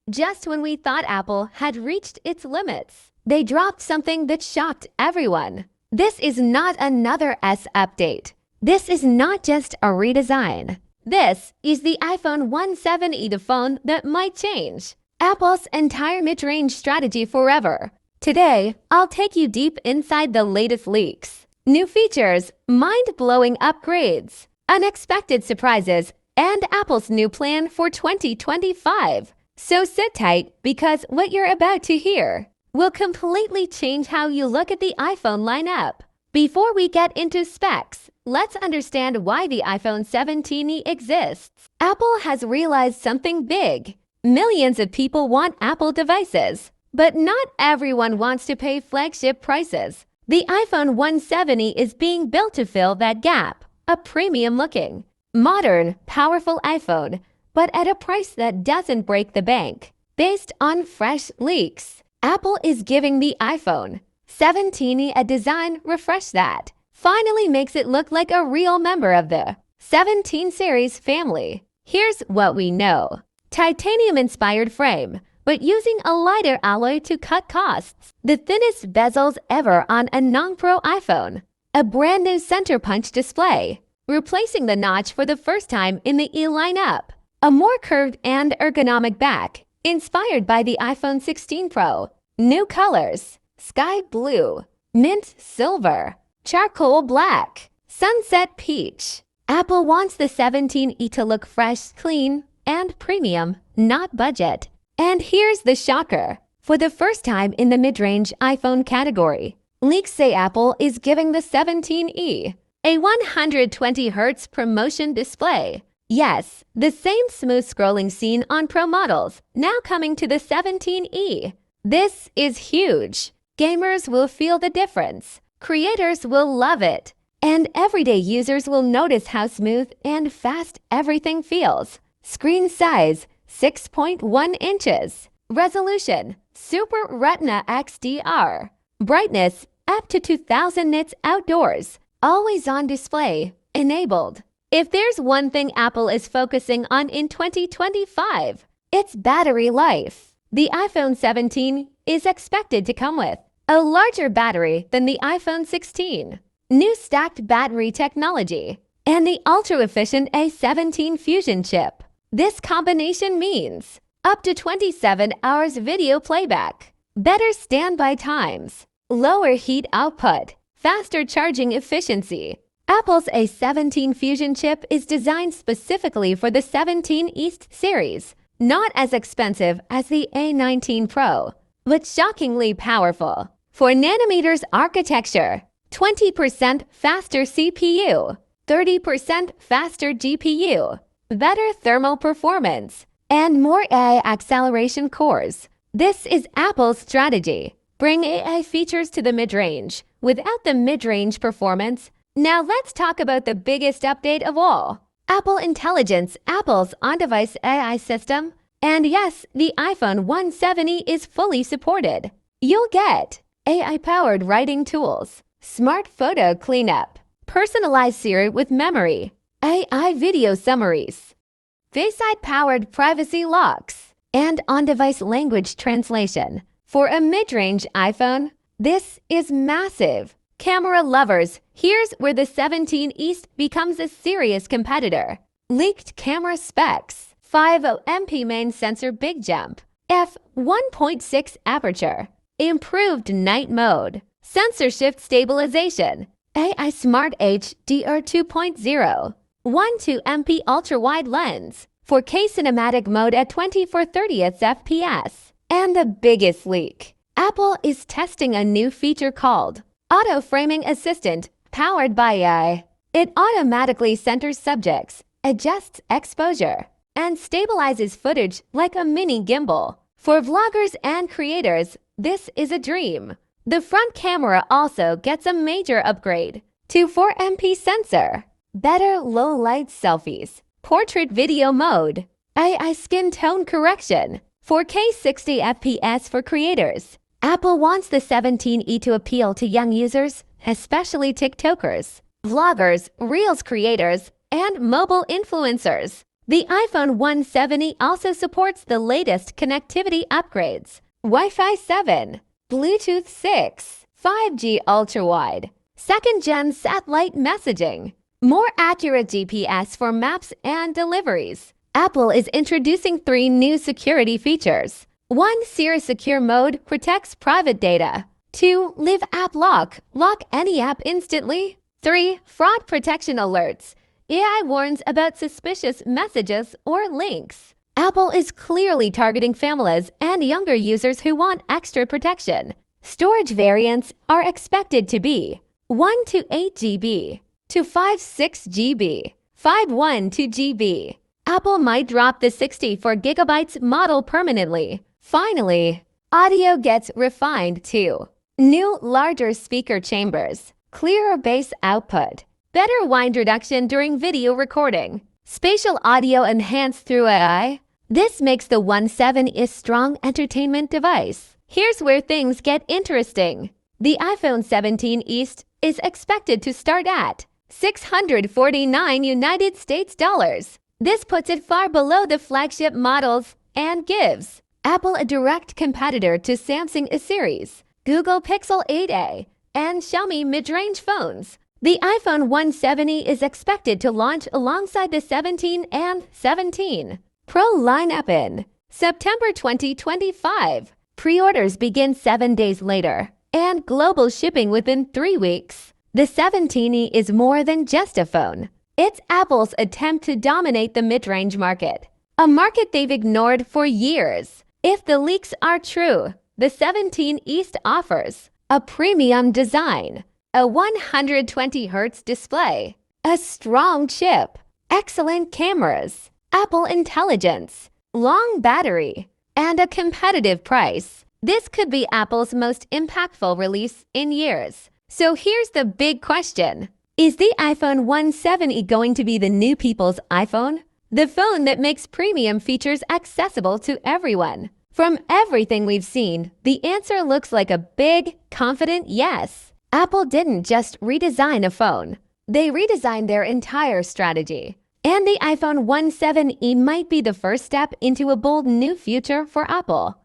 Just when we thought Apple had reached its limits, they dropped something that shocked everyone. This is not another S update. This is not just a redesign. This is the iPhone 17e, the phone that might change Apple's entire mid-range strategy forever. Today, I'll take you deep inside the latest leaks, new features, mind-blowing upgrades, unexpected surprises, and Apple's new plan for 2025. So sit tight because what you're about to hear will completely change how you look at the iPhone lineup. Before we get into specs, let's understand why the iPhone 17e exists. Apple has realized something big. Millions of people want Apple devices, but not everyone wants to pay flagship prices. The iPhone 170 is being built to fill that gap, a premium-looking, modern, powerful iPhone, but at a price that doesn't break the bank. Based on fresh leaks, Apple is giving the iPhone 17e a design refresh that finally makes it look like a real member of the 17 series family. Here's what we know. Titanium-inspired frame, but using a lighter alloy to cut costs. The thinnest bezels ever on a non-Pro iPhone. A brand new center punch display, replacing the notch for the first time in the E lineup. A more curved and ergonomic back, inspired by the iPhone 16 Pro. New colors: sky blue, mint silver, charcoal black, sunset peach. Apple wants the 17e to look fresh, clean, and premium, not budget. And here's the shocker. For the first time in the mid-range iPhone category, leaks say Apple is giving the 17e a 120Hz ProMotion display. Yes, the same smooth scrolling seen on Pro models, now coming to the 17e. This is huge. Gamers will feel the difference. Creators will love it. And everyday users will notice how smooth and fast everything feels. Screen size, 6.1 inches. Resolution, Super Retina XDR. Brightness, up to 2000 nits outdoors. Always on display, enabled. If there's one thing Apple is focusing on in 2025, it's battery life. The iPhone 17 is expected to come with a larger battery than the iPhone 16, new stacked battery technology, and the ultra-efficient A17 Fusion chip. This combination means up to 27 hours video playback, better standby times, lower heat output, faster charging efficiency. Apple's A17 Fusion chip is designed specifically for the 17 East series, not as expensive as the A19 Pro, but shockingly powerful. 4nm architecture, 20% faster CPU, 30% faster GPU, better thermal performance, and more AI acceleration cores. This is Apple's strategy. Bring AI features to the mid-range without the mid-range performance. Now let's talk about the biggest update of all. Apple Intelligence, Apple's on-device AI system. And yes, the iPhone 170 is fully supported. You'll get AI-powered writing tools, smart photo cleanup, personalized Siri with memory, AI video summaries, Face ID-powered privacy locks, and on-device language translation. For a mid-range iPhone, this is massive. Camera lovers, here's where the 17 East becomes a serious competitor. Leaked camera specs: 50MP main sensor big jump, f1.6 aperture, improved night mode, sensor shift stabilization, AI Smart HDR 2.0, 12MP ultra-wide lens, 4K cinematic mode at 24/30 FPS. And the biggest leak: Apple is testing a new feature called Auto Framing Assistant, powered by AI. It automatically centers subjects, adjusts exposure, and stabilizes footage like a mini gimbal. For vloggers and creators, this is a dream. The front camera also gets a major upgrade to 4MP sensor, better low-light selfies, portrait video mode, AI skin tone correction, 4K 60 FPS for creators. Apple wants the 17e to appeal to young users, especially TikTokers, vloggers, Reels creators, and mobile influencers. The iPhone 170 also supports the latest connectivity upgrades: Wi-Fi 7, Bluetooth 6, 5G ultra-wide, second-gen satellite messaging, more accurate GPS for maps and deliveries. Apple is introducing 3 new security features. 1. Siri Secure Mode protects private data. 2. Live App Lock. Lock any app instantly. 3. Fraud Protection Alerts. AI warns about suspicious messages or links. Apple is clearly targeting families and younger users who want extra protection. Storage variants are expected to be 1 to 8 GB, to 56 GB, 512 GB. Apple might drop the 64 GB model permanently. Finally, audio gets refined too. New, larger speaker chambers, clearer bass output, better wind reduction during video recording, spatial audio enhanced through AI. This makes the 170 a strong entertainment device. Here's where things get interesting. The iPhone 17 East is expected to start at $649 United States dollars. This puts it far below the flagship models and gives Apple a direct competitor to Samsung A-series, Google Pixel 8a, and Xiaomi mid-range phones. The iPhone 170 is expected to launch alongside the 17 and 17 Pro lineup in September 2025. Pre-orders begin 7 days later, and global shipping within 3 weeks. The 17 is more than just a phone. It's Apple's attempt to dominate the mid-range market, a market they've ignored for years. If the leaks are true, the 17 East offers a premium design, a 120 Hz display, a strong chip, excellent cameras, Apple Intelligence, long battery, and a competitive price. This could be Apple's most impactful release in years. So here's the big question. Is the iPhone 170 going to be the new people's iPhone? The phone that makes premium features accessible to everyone. From everything we've seen, the answer looks like a big, confident yes. Apple didn't just redesign a phone. They redesigned their entire strategy. And the iPhone 170 might be the first step into a bold new future for Apple.